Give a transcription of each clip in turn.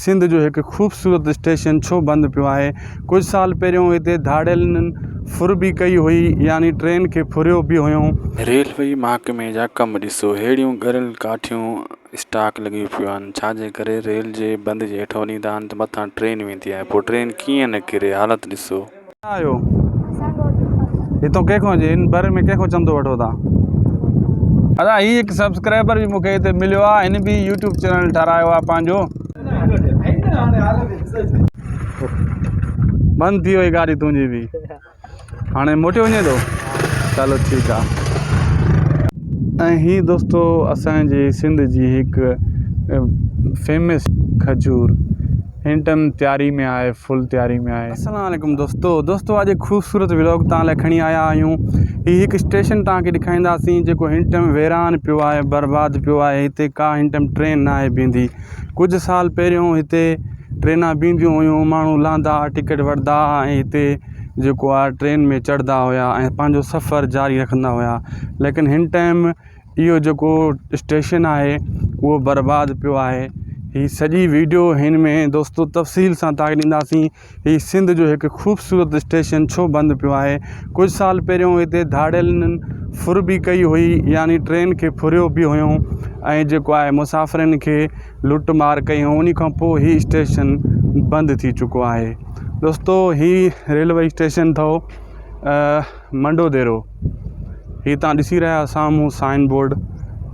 सिंध जो एक खूबसूरत स्टेशन छो बंद पियो आहे। कुछ साल पहिरियों हिते धाड़ियलनि फुर भी कई हुई, यानी ट्रेन के फुरियो भी हुयूं। रेलवे महकमे जा कम ॾिसो, हेड़ियूं ॻरियल काठियूं स्टाक लॻी पियूं आहिनि। छाजे करे रेल जे बंदि जे हेठो ॾींदा आहिनि त मथां ट्रेन वेंदी आहे, पोइ ट्रेन कीअं न किरे, हालत ॾिसो। आयो हितो कंहिंखो हिन बारे में कंहिंखो चंदो वठो था? अदा ही हिकु सब्सक्राइबर भी मूंखे हिते मिलियो आहे, हिन भी यूट्यूब चैनल ठारायो आहे पंहिंजो। बंदि थी वई गाॾी तुंहिंजी बि, हाणे मोटियो वञे थो? चलो ठीकु आहे। ऐं ही दोस्तो असांजे सिंध जी हिकु फेमस खजूर हिन टाइम तैयारी में आहे, फुल तैयारी में आहे। अस्सलाम वालेकुम दोस्तो अॼु ख़ूबसूरत व्लॉग तव्हां लाइ खणी आया आहियूं। ही हिकु स्टेशन तव्हांखे ॾेखारींदासीं जेको हिन टाइम वीरान पियो आहे, बर्बाद पियो आहे। हिते का हिन टाइम ट्रेन न आहे बीहंदी। कुझु साल पहिरियों हिते ट्रेनां बीहंदियूं हुयूं, माण्हू लहंदा, टिकट वठंदा ऐं हिते जेको आहे ट्रेन में चढ़ंदा हुआ ऐं पंहिंजो सफ़र जारी रखंदा हुआ। लेकिन हिन टाइम इहो जेको स्टेशन आहे उहो बर्बाद पियो आहे। ही सॼी वीडियो हिन में दोस्तो तफ़सील सां तव्हांखे ॾींदासीं। ही सिंध जो हिकु खूबसूरत स्टेशन छो बंदि पियो आहे। कुझु साल पहिरियों हिते धाड़ियलनि फुर भी कई हुई, यानी ट्रेन के फुरियो भी हुयूं ऐं जेको आहे मुसाफ़िरनि खे लुट मार कयूं। उन खां पोइ ही स्टेशन बंदि थी चुको आहे। दोस्तो ही रेलवे स्टेशन अथव मंडोदेरो। ही तव्हां ॾिसी रहिया साम्हूं साइन बोर्ड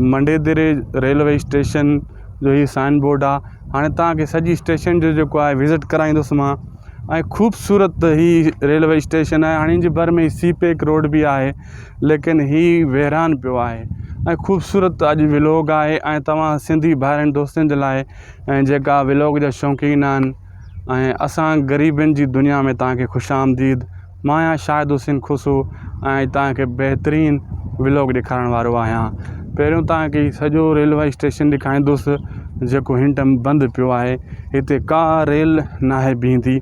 मंडोदेरे रेलवे स्टेशन जो ही साइन बोर्ड आहे। हाणे तव्हांखे सॼी स्टेशन जो जेको आहे विज़िट कराईंदुसि मां। ऐं ख़ूबसूरत ही रेलवे स्टेशन आहे। हाणे हिन जे भर में सीपेक रोड भी आहे, लेकिन ही वैरान पियो आहे। ऐं ख़ूबसूरत अॼु व्लॉग आहे ऐं तव्हां सिंधी भाइरनि दोस्तनि जे लाइ ऐं जेका व्लॉग जा शौक़ीन आहिनि ऐं असां ग़रीबनि जी दुनिया में तव्हांखे ख़ुशि आमदीद। मां आहियां शाहिद हुसैन खुसो ऐं तव्हांखे बहितरीनु व्लॉग ॾेखारण वारो आहियां। पहिरियों तव्हांखे सॼो रेलवे स्टेशन ॾेखारींदुसि जेको हिन टाइम बंदि पियो आहे। हिते का रेल न आहे बीहंदी,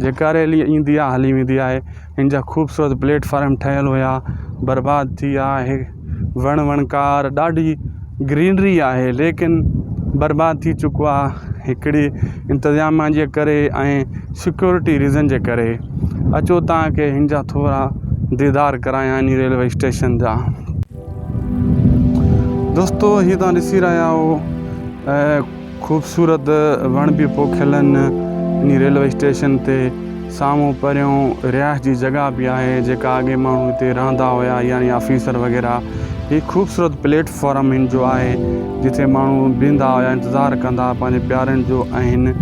जेका रेल ईंदी आहे हली वेंदी आहे। हिन जा ख़ूबसूरत प्लेटफॉर्म ठहियल हुया, बर्बाद थी आहे। वणकार ॾाढी ग्रीनरी आहे, लेकिन बर्बाद थी चुको आहे हिकिड़ी इंतज़ाम जे करे ऐं सिक्योरिटी रीज़न जे करे। अचो तव्हांखे हिन जा थोरा दीदार करायां इन रेलवे स्टेशन जा। दोस्तो ही तव्हां ॾिसी रहिया हो ख़ूबसूरत वण बि पोखियल आहिनि इन रेलवे स्टेशन ते। साम्हूं परियों रिहाइश जी जॻह बि आहे, जेका अॻे माण्हू हिते रहंदा हुआ, यानी ऑफिसर वग़ैरह। ही ख़ूबसूरत प्लेटफॉर्म हिन जो आहे जिथे माण्हू बीहंदा हुआ, इंतज़ारु कंदा पंहिंजे प्यारनि जो। ऐं हिन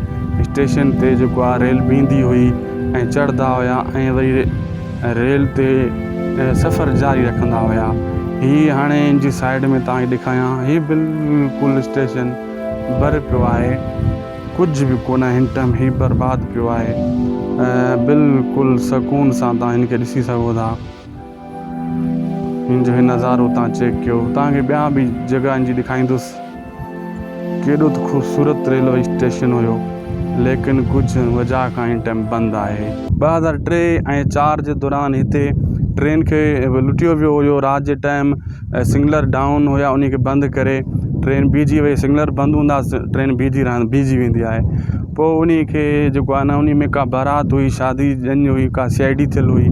स्टेशन ते जेको आहे रेल बीहंदी हुई ऐं चढ़ंदा हुआ ऐं वरी रेल ते सफ़र जारी रखंदा हुआ। ही हाणे हिन जी साइड में तव्हांखे ॾेखारियां, ही बिल्कुलु स्टेशन बर पियो आहे, कुझु बि कोन हिन टाइम। ही बर्बाद पियो आहे। बिल्कुलु सुकून सां तव्हां हिन खे ॾिसी सघो था। हिन जो ही नज़ारो तव्हां चेक कयो। तव्हांखे ॿिया बि जॻह जी ॾेखारींदुसि। केॾो त ख़ूबसूरत रेलवे स्टेशन हुयो, लेकिन कुझु वजह खां हिन टाइम बंदि आहे। 2003 ऐं 4 जे दौरान हिते ट्रेन खे लुटियो वियो हुयो। राति जे टाइम सिग्नल डाउन हुया, उन खे बंदि करे ट्रेन बीहजी वई। सिग्नल बंदि हूंदा ट्रेन बीहजी वेंदी आहे। पोइ उन खे जेको आहे न, उन में का बारात हुई, शादी जंज हुई, का CID थियल हुई,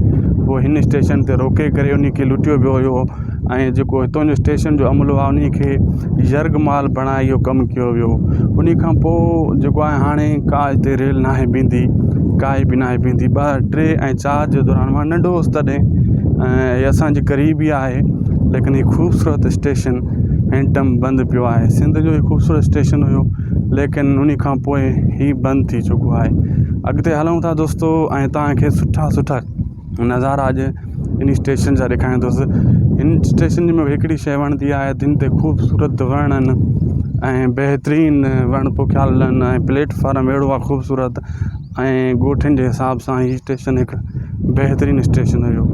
पोइ हिन स्टेशन ते रोके करे उन खे लुटियो वियो हुयो। ऐं जेको हितां जो स्टेशन जो अमलो आहे उन खे यर्गमाल बणाए इहो कमु कयो वियो। उन खां पोइ जेको आहे हाणे का हिते रेल न आहे बीहंदी, काई बि न आहे बीहंदी। 2003 ऐं 4 जे दौरान मां नंढो हुउसि तॾहिं, ऐं हीअ असांजी क़रीब ई आहे। लेकिन हीअ ख़ूबसूरत स्टेशन हिन टाइम बंदि पियो आहे। सिंध जो हीउ ख़ूबसूरत स्टेशन हुयो, लेकिन उन खां पोइ ही बंदि थी चुको आहे। अॻिते हलूं था दोस्तो ऐं तव्हांखे सुठा सुठा नज़ारा अॼु इन स्टेशन जा ॾेखारींदुसि। हिन स्टेशन में हिकिड़ी शइ वणंदी आहे, जिन ते ख़ूबसूरत वण आहिनि ऐं बहितरीनु वण पोखियल आहिनि ऐं प्लेटफॉर्म अहिड़ो आहे ख़ूबसूरत। ऐं ॻोठनि जे हिसाब सां हीउ स्टेशन हिकु बहितरीनु स्टेशन हुयो।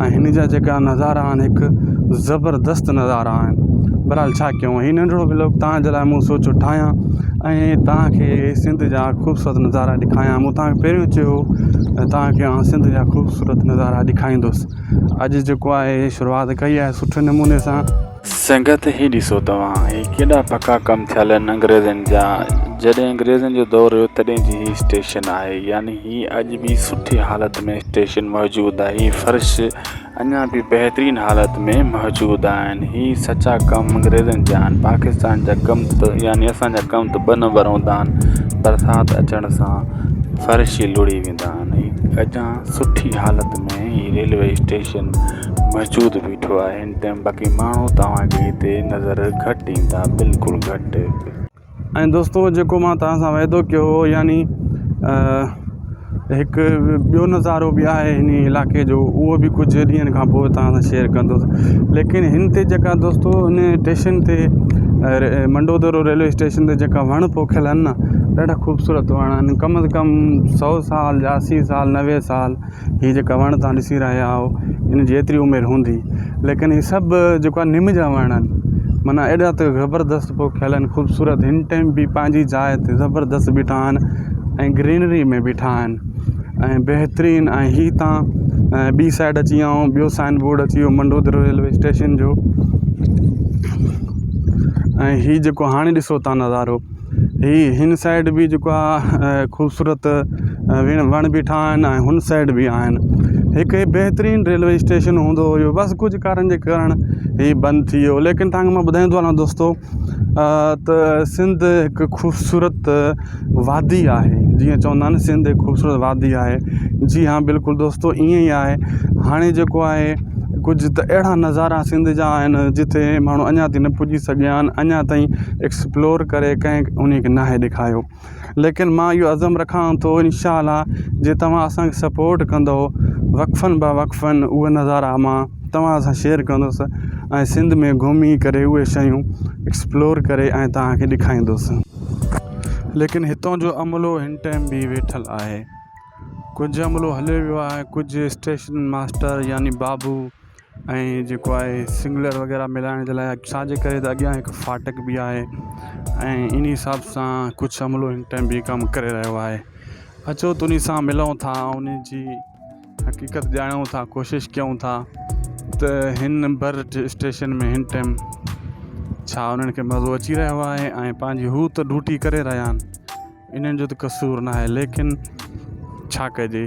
ऐं हिन जा जेका नज़ारा आहिनि हिकु ज़बरदस्त नज़ारा आहिनि। बहरहाल छा कयूं, हीउ नंढिड़ो व्लॉग तव्हांजे लाइ मूं सोचियो ठाहियां ऐं तव्हांखे सिंध जा ख़ूबसूरत नज़ारा ॾेखारियां। मूं तव्हांखे पहिरियों चयो तव्हांखे आउं सिंध जा ख़ूबसूरत नज़ारा ॾेखारींदुसि। अॼु जेको आहे शुरूआति कई आहे सुठे नमूने सां। संगत ही ॾिसो तव्हां, ही केॾा पका कम थियल आहिनि अंग्रेज़नि जा। जॾहिं अंग्रेज़नि जो दौर हुयो तॾहिं जी ही स्टेशन आहे, यानी ही अॼु बि सुठी हालत में स्टेशन मौजूदु आहे। ही फ़र्श अञा बि बहितरीनु हालत में मौजूदु आहिनि। ही सचा कम अंग्रेज़नि जा आहिनि। पाकिस्तान जा कम त यानी असांजा कम त 2 नंबर हूंदा आहिनि, बरसाति अचण सां फ़र्श ई लुड़ी वेंदा आहिनि। अञा सुठी हालत में ही रेलवे स्टेशन मौजूदु बीठो आहे हिन टाइम। बाक़ी माण्हू तव्हांखे हिते नज़र घटि ईंदा, बिल्कुलु घटि। ऐं दोस्तो जेको मां तव्हां सां वाइदो कयो हो, यानी हिकु ॿियो नज़ारो बि आहे हिन इलाइक़े जो, उहो बि कुझु ॾींहंनि खां पोइ तव्हां सां शेयर कंदुसि। लेकिन हिन ते जेका दोस्तो हिन स्टेशन ते मंडोदरो रेलवे स्टेशन ते जेका वण पोखियल आहिनि न, ॾाढा ख़ूबसूरत वण आहिनि। कम से कम 100 साल या 80 साल 90 साल हीअ जेका वण तव्हां ॾिसी रहिया आहियो, हिन जी एतिरी उमिरि हूंदी। लेकिन हीअ सभु जेको आहे निम जा वण आहिनि, माना एॾा त ज़बरदस्त पोखियल आहिनि, ख़ूबसूरत। हिन टाइम बि पंहिंजी जाइ ते ज़बरदस्त बीठा आहिनि ऐं ग्रीनरी में बीठा आहिनि ऐं बहितरीनु। ऐं हीअ तव्हां ॿी साइड अची विया ऐं ॿियो साइन बोर्ड अची वियो मंडोदरो रेलवे स्टेशन जो। ऐं हीअ जेको हाणे ॾिसो तव्हां नज़ारो, हिन साइड बि जेको आहे ख़ूबसूरत वण बीठा आहिनि ऐं हुन साइड बि आहिनि। हिकु बहितरीनु रेलवे स्टेशन हूंदो हुयो, बसि कुझु कारण जे कारण हीअ बंदि थी वियो। लेकिन तव्हांखे मां ॿुधाईंदो हलां दोस्तो त सिंध हिकु ख़ूबसूरत वादी आहे। जीअं चवंदा आहिनि सिंध हिकु ख़ूबसूरत वादी आहे। जी हाँ, बिल्कुलु दोस्तो ईअं ई आहे। हाणे जेको आहे कुझु त अहिड़ा नज़ारा सिंध जा आहिनि जिते माण्हू अञा ताईं न पुॼी सघिया आहिनि, अञा ताईं एक्सप्लोर करे कंहिं उन खे नाहे ॾेखारियो। लेकिन मां इहो अज़म रखां थो इंशाअल्लाह, जे तव्हां असांखे सपोर्ट कंदो वक़्फ़नि बा वक़्फ़नि उहे नज़ारा मां तव्हां सां शेयर कंदुसि ऐं सिंध में घुमी करे उहे शयूं एक्सप्लोर करे ऐं तव्हांखे ॾेखारींदुसि। लेकिन हितां जो अमलो हिन टाइम बि वेठल आहे। कुझु अमलो हलियो वियो आहे, कुझु स्टेशन मास्टर यानी बाबू ऐं जेको आहे सिग्नल वग़ैरह मिलाइण जे लाइ, छाजे करे त अॻियां हिकु फाटक बि आहे ऐं इन हिसाब सां कुझु अमलो हिन टाइम बि कमु करे रहियो आहे। अचो त उन सां मिलूं था, उन जी हक़ीक़त ॼाणूं था, कोशिशि कयूं था त हिन भर स्टेशन में हिन टाइम छा उन्हनि खे मज़ो अची रहियो आहे। ऐं पंहिंजी हू त ड्यूटी करे रहिया आहिनि, इन्हनि जो त कसूर न आहे। लेकिन छा कजे,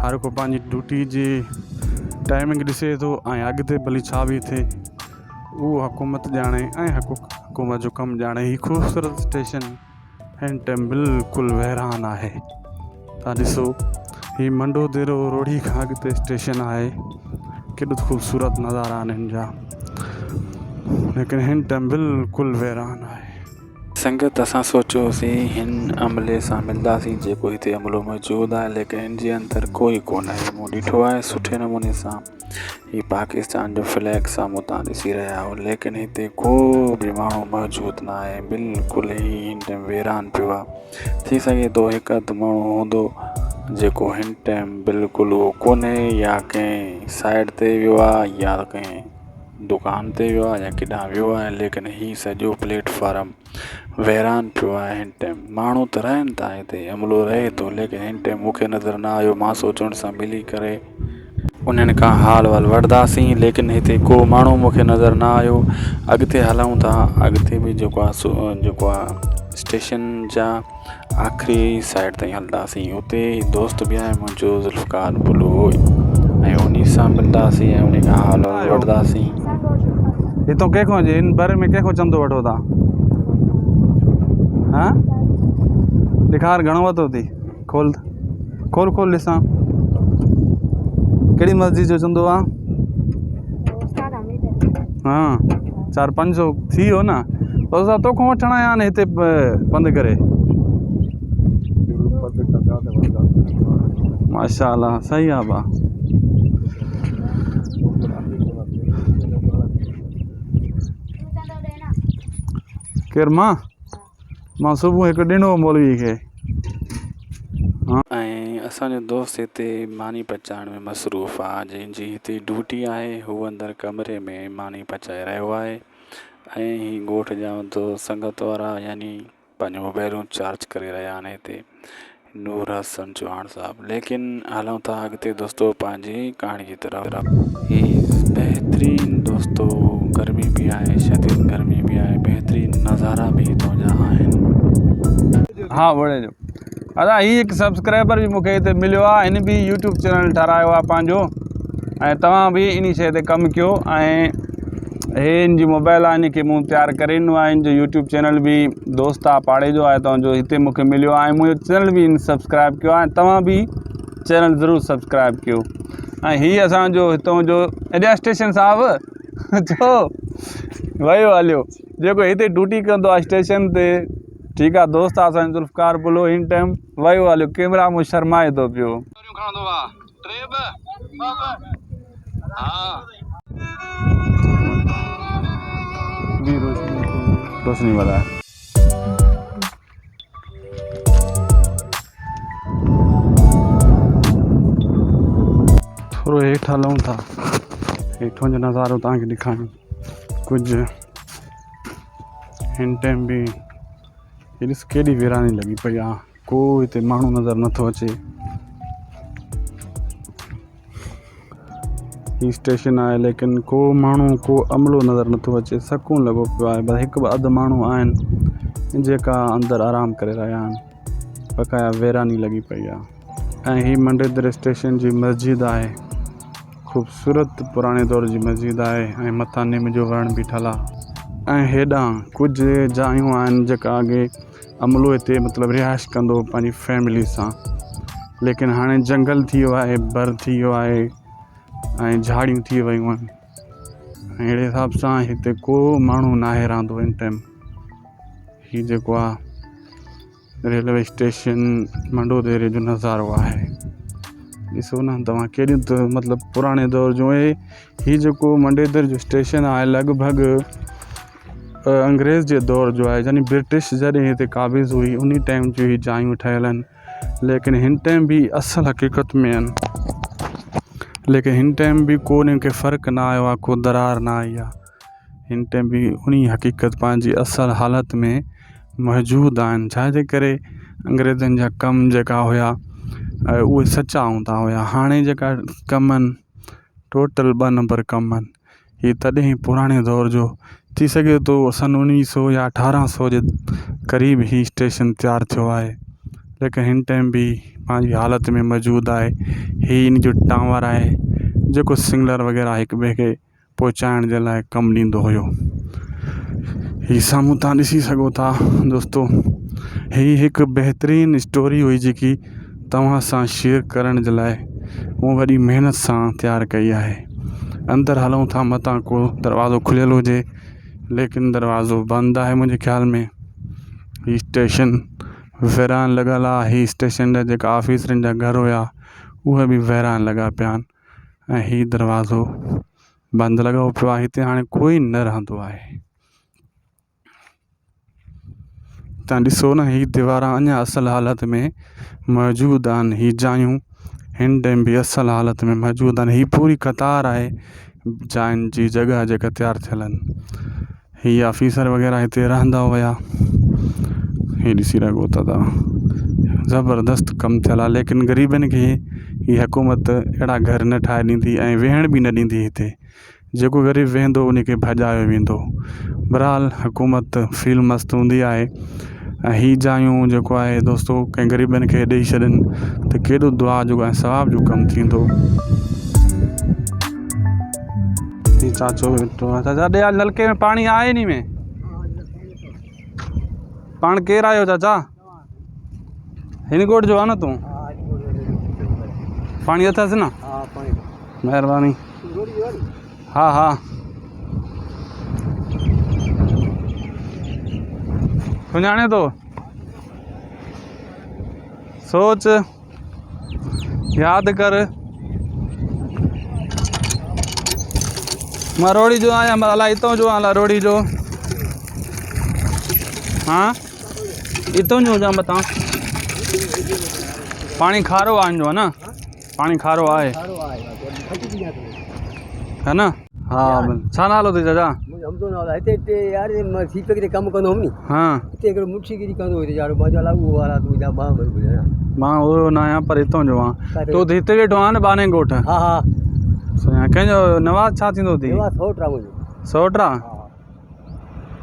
हर को पंहिंजी ड्यूटी जी टाइमिंग ॾिसे थो ऐं अॻिते भली छा बि थिए उहो हुकूमत ॼाणे ऐं हुकूमत जो कमु ॼाणे। ही ख़ूबसूरत स्टेशन हिन टाइम बिल्कुलु वैरान आहे। तव्हां ॾिसो, ही मंडोदरो रोड़ी खां अॻिते स्टेशन आहे। केॾो ख़ूबसूरत नज़ारा आहिनि हिन जा, लेकिन हिन टाइम बिल्कुलु वैरान आहे। संगत असां सोचियोसीं हिन अमले सां मिलंदासीं जेको हिते अमलो मौजूदु आहे, लेकिन हिन जे अंदरि कोई कोन आहे। मूं ॾिठो आहे सुठे नमूने सां, ही पाकिस्तान जो फ्लैग साम्हूं तव्हां ॾिसी रहिया आहियो, लेकिन हिते को बि माण्हू मौजूदु न आहे। बिल्कुलु ई हिन टाइम वैरान पियो आहे। थी सघे थो हिकु अधु माण्हू हूंदो जेको हिन टाइम बिल्कुलु उहो कोन्हे, या कंहिं साइड ते वियो आहे या कंहिं दुकान ते वियो आहे या केॾांहुं वियो आहे। लेकिन हीउ सॼो प्लेटफॉर्म वैरान पियो आहे। हिन टाइम माण्हू त रहनि था, हिते अमलो रहे थो, लेकिन हिन टाइम मूंखे नज़र न आयो। मां सोचण सां मिली करे उन्हनि खां हाल वाल वठंदासीं, लेकिन हिते को माण्हू मूंखे नज़र न आयो। अॻिते हलूं था, अॻिते बि जेको आहे स्टेशन जा आख़िरी साइड ताईं हलंदासीं। उते दोस्त बि आहे मुंहिंजो ज़ुल्फ़कार बुलो, ऐं उन सां मिलंदासीं ऐं उन खां हाल वाल वठंदासीं। हितां कंहिंखां जे हिन बारे में कंहिंखां चंदो वठो था? हा, ॾेखार घणो वरितो अथई? खोल खोल ॾिसां। कहिड़ी मस्जिद जो चंदो आहे? हाँ, 400-500 थी वियो न। असां तोखां वठणा आहिनि हिते पंधु करे। माशाअल्लाह, सही आहे बा। केरु मां सुबुह हिकु ॾिनो मौलवी खे। ऐं असांजो दोस्त हिते मानी पचाइण में मसरूफ़ आहे। जंहिंजी हिते ड्यूटी आहे, हू अंदरि कमरे में मानी पचाए रहियो आहे। ऐं ही ॻोठ ॼाण थो संगत वारा, यानी पंहिंजो मोबाइलूं चार्ज करे रहिया आहिनि हिते नूर हसन चौहान साहब। लेकिन हलूं था अॻिते दोस्तो पंहिंजी कहाणी जी तरफ़। ही बहितरीन दोस्तो गर्मी बि आहे, शदीद गर्मी बि आहे, बहितरीन नज़ारा बि हितां जा आहिनि। हाँ बड़े जो अदा ही एक सब्सक्राइबर भी मूंखे हिते मिलियो आहे। हिन भी यूट्यूब चैनल ठारायो आहे पंहिंजो ऐं तव्हां भी इन शइ ते कमु कयो ऐं हे इन जी मोबाइल आहे इन खे मूं तयारु करे ॾिनो आहे। इन जो यूट्यूब चैनल भी दोस्त आहे पाड़े जो आहे तव्हांजो हिते मूंखे मिलियो आहे ऐं मुंहिंजो चैनल भी इन सब्सक्राइब कयो आहे। तव्हां भी चैनल ज़रूरु सब्सक्राइब कयो। ऐं हीअ असांजो हितां जो एॾा स्टेशन साहिबु जो वियो हलियो जेको हिते ड्यूटी कंदो आहे स्टेशन ते ठीकु आहे दोस्त आहे असांजो ज़ुल्फ़कार बुलो हिन टाइम वियो हलियो कैमरा मूं शर्माए थो पियो। रोशनी वाला थोरो हेठि हलूं था, हेठों जो नज़ारो तव्हांखे ॾेखारियूं। कुझु हिन टाइम बि हीअ ॾिस केॾी वीरानी लॻी पई आहे, को हिते माण्हू नज़र नथो अचे। ही स्टेशन आहे लेकिन को माण्हू को अमलो नज़र नथो अचे, सकून लॻो पियो आहे। बस हिकु ॿ अधु माण्हू आहिनि जेका अंदरि आराम करे रहिया आहिनि, बक़ाया वीरानी लॻी पई आहे। ऐं हीअ मंडेदर स्टेशन जी मस्जिद आहे, ख़ूबसूरत पुराणे दौर जी मस्जिद आहे ऐं मथां निम जो वण बि ठल आहे। ऐं हेॾां कुझु जायूं आहिनि जेका अॻे अमलो हिते मतिलबु रिहाइश कंदो पंहिंजी फैमिली सां, लेकिन हाणे जंगल थी वियो आहे, बर थी वियो आहे ऐं झाड़ियूं थी वियूं आहिनि। अहिड़े हिसाब सां हिते को माण्हू नाहे रहंदो हिन टाइम। हीउ जेको आहे रेलवे स्टेशन मंडोदरे जो नज़ारो आहे। ॾिसो न तव्हां केॾियूं त मतिलबु पुराणे दौर जो आहे। हीउ जेको मंडेदर जो स्टेशन आहे लॻभॻि अंग्रेज़ जे दौर जो आहे, यानी ब्रिटिश जॾहिं हिते क़ाबिज़ हुई उन टाइम जो ही जायूं ठहियल आहिनि। लेकिन हिन टाइम बि असल हक़ीक़त में आहिनि, लेकिन हिन टाइम बि को उन्हनि खे फ़र्क़ु न आयो आहे, को दरार न आई आहे। हिन टाइम बि उन हक़ीक़त पंहिंजी असल हालत में मौजूदु आहिनि, छाजे करे अंग्रेज़नि जा कम जेका हुया उहे सचा हूंदा हुया। हाणे जेका कम आहिनि टोटल 2 नंबर कम आहिनि। हीअ तॾहिं पुराणे दौर जो थी सघे थो सन 1900 या 1800 जे क़रीब ही स्टेशन तयारु थियो आहे, लेकिन हिन टाइम बि पंहिंजी हालत में मौजूदु आहे। ही इन जो टावर आहे जेको सिग्नल वग़ैरह हिक ॿिए खे पहुचाइण जे लाइ कमु ॾींदो हुयो। ही साम्हूं तव्हां ॾिसी सघो था दोस्तो, ही हिकु बहितरीन स्टोरी हुई जेकी तव्हां सां शेयर करण जे लाइ मूं वॾी महिनत सां तयारु कई आहे। अंदरि हलूं था, मतां को दरवाज़ो खुलियल हुजे लेकिन दरवाज़ो बंदि आहे मुंहिंजे ख़्याल में। ही स्टेशन वीरान लॻल आहे। ही स्टेशन जा जेका ऑफिसरनि जा घर हुया उहे बि वीरान लॻा पिया आहिनि ऐं ही दरवाज़ो बंदि लॻो पियो आहे। हिते हाणे कोई न रहंदो आहे। तव्हां ॾिसो न, ही दीवारां अञा असल हालत में मौजूदु आहिनि। ही जायूं हिन टाइम बि असल हालत में मौजूदु आहिनि। ही पूरी क़तार आहे जायुनि जी जॻह जेका तयारु थियल आहिनि। ही ऑफिसर वग़ैरह हिते रहंदा हुया। ही ॾिसी रखो था तव्हां, ज़बरदस्त कमु थियल आहे। लेकिन ग़रीबनि खे ही हुकूमत अहिड़ा घर न ठाहे ॾींदी ऐं वेहण बि न ॾींदी। हिते जेको ग़रीब वेंदो उन खे भॼायो वेंदो। बहरहाल हुकूमत फील मस्तु हूंदी आहे। ऐं ही जायूं जेको आहे दोस्तो कंहिं ग़रीबनि खे ॾेई छॾनि त केॾो दुआ जो ऐं सवाब जो कमु थींदो। चाचो वेठो आहे। चाचा ॾे नलके में पाणी आहे नी में? पाण केरु आहियो चाचा? हिन गोट जो आहे न तूं? पाणी अथसि न? महिरबानी। हा हा सुञाणे थो? सोच, यादि कर। मां रोड़ी जो आहियां, अला हितां जो अला रोड़ी जो। हाँ हितां जो हुजां बतां। पाणी खारो आहे जो, है न? पाणी खारो आहे, है न? हाँ छा नालो अथई चाचा? सम्झो न हिते हिते यार मां सीपे ते कमु कंदो हुउमि नी हाँ हिते हिकिड़ो मुठीगिरी कंदो हुयो यार मां चयो उहो वारा तूं जा मां ॿुधायां मां उहो न आहियां पर हितां जो आहियां तो हिते वेठो आहे न बाने ॻोठ हा हा सुञाण कंहिंजो नवाज़ छा थींदो अथई देवा सोट आहे मुंहिंजो सोटरा हा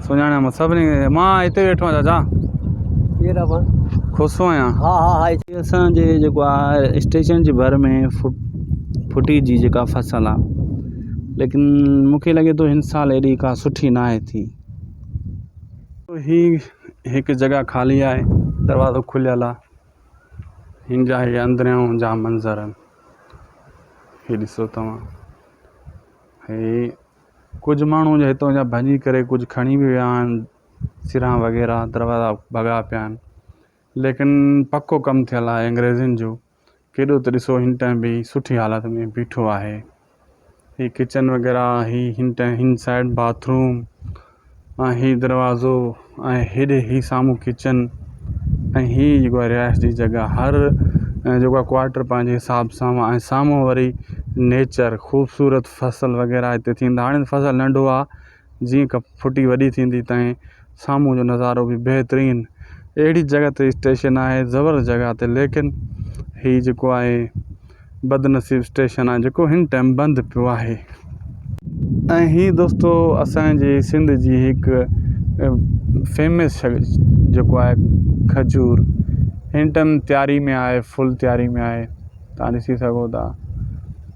सुञाणिया मां सभिनी मां हिते वेठो आहियां चाचा केरु आहे पाण खुसो आहियां हा हा हा असांजे जेको आहे स्टेशन जे भर में फुटी जी जेका फसल आहे लेकिन मूंखे लॻे थो हिन साल एॾी का सुठी न आहे थी ही हिकु जॻह ख़ाली आहे दरवाज़ो खुलियल आहे हिन जा हे अंदरियों जा मंज़र आहिनि हे ॾिसो तव्हां हे कुझु माण्हू जो हितां जा भॼी करे कुझु खणी बि विया आहिनि सिरां वग़ैरह दरवाज़ा भॻा पिया आहिनि लेकिन पको कमु थियल आहे अंग्रेज़नि जो केॾो त ॾिसो हिन टाइम बि सुठी हालत में बीठो आहे ही किचन वग़ैरह हिन साइड बाथरूम ऐं ही दरवाज़ो ऐं हेॾे ही साम्हूं किचन ऐं ही जेको आहे रिहाइश जी जॻह हर जेको आहे क्वार्टर पंहिंजे हिसाब सां ऐं साम्हूं वरी नेचर ख़ूबसूरत फसल वग़ैरह हिते थींदा हाणे फसल नंढो आहे जीअं का फुटी वॾी थींदी तीअं साम्हूं जो नज़ारो बि बहितरीनु अहिड़ी जॻह ते स्टेशन आहे ज़बरदस्त जॻह ते लेकिन ही जेको आहे बदनसीब स्टेशन आहे जेको हिन टाइम बंदि पियो आहे ऐं ही दोस्तो असांजे सिंध जी हिकु फेमस जेको आहे खजूर हिन टाइम तयारी में आहे फुल तयारी में आहे तव्हां ॾिसी सघो था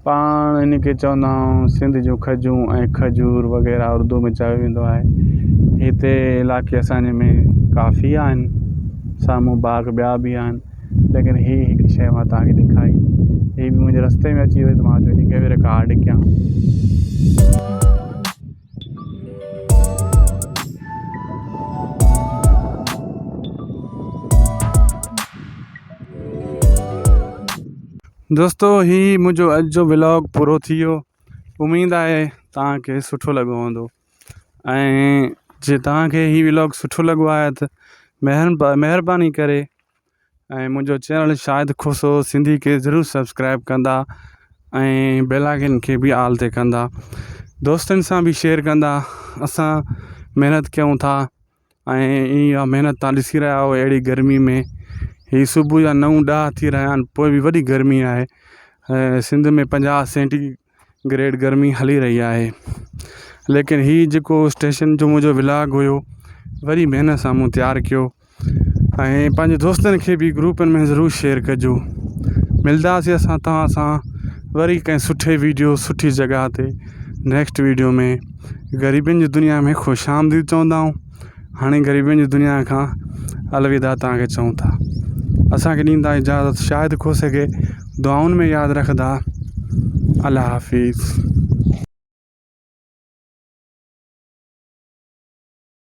पाण इन खे चवंदा आहियूं सिंध जूं खजूं ऐं खजूर वग़ैरह उर्दू में चयो वेंदो आहे हिते इलाइक़े असांजे में काफ़ी आहिनि साम्हूं बाग ॿिया बि आहिनि लेकिन ही हिकु शइ मां तव्हांखे ॾेखारी ही बि मुंहिंजे रस्ते में अची वई त मां चयो हिन खे बि रिकॉर्ड कयां दोस्तो ही मुंहिंजो अॼु जो व्लॉग पूरो थी वियो उमेदु आहे तव्हांखे सुठो लॻो हूंदो ऐं जे तव्हांखे ही व्लॉग सुठो लॻो आहे त महिरबानी करे ऐं मुंहिंजो चैनल शाहिद खुसो सिंधी खे ज़रूरु सब्सक्राइब कंदा ऐं बेल आइकन खे बि आल ते कंदा दोस्तनि सां बि शेयर कंदा असां महिनत कयूं था ऐं इहा महिनत तव्हां ॾिसी रहिया आहियो अहिड़ी गर्मी में ही सुबुह जा 9-10 थी रहिया आहिनि पोइ बि वॾी गर्मी आहे सिंध में 50 सेंटीग्रेड गर्मी हली रही आहे लेकिन ही जेको स्टेशन जो मुंहिंजो व्लॉग हुयो वरी महिनत सां मूं तयारु कयो ऐं पंहिंजे दोस्तनि खे बि ग्रुपनि में ज़रूरु शेयर कजो मिलंदासीं असां तव्हां सां वरी कंहिं सुठे वीडियो सुठी जॻह ते नेक्स्ट वीडियो में ग़रीबनि जी दुनिया में ख़ुशि आमदीद चवंदा आहियूं हाणे ग़रीबनि जी दुनिया खां अलविदा तव्हांखे चऊं था असांखे ॾींदा इजाज़त शायदि खो सघे दुआउनि में यादि रखंदा अल्लाह हाफ़िज़।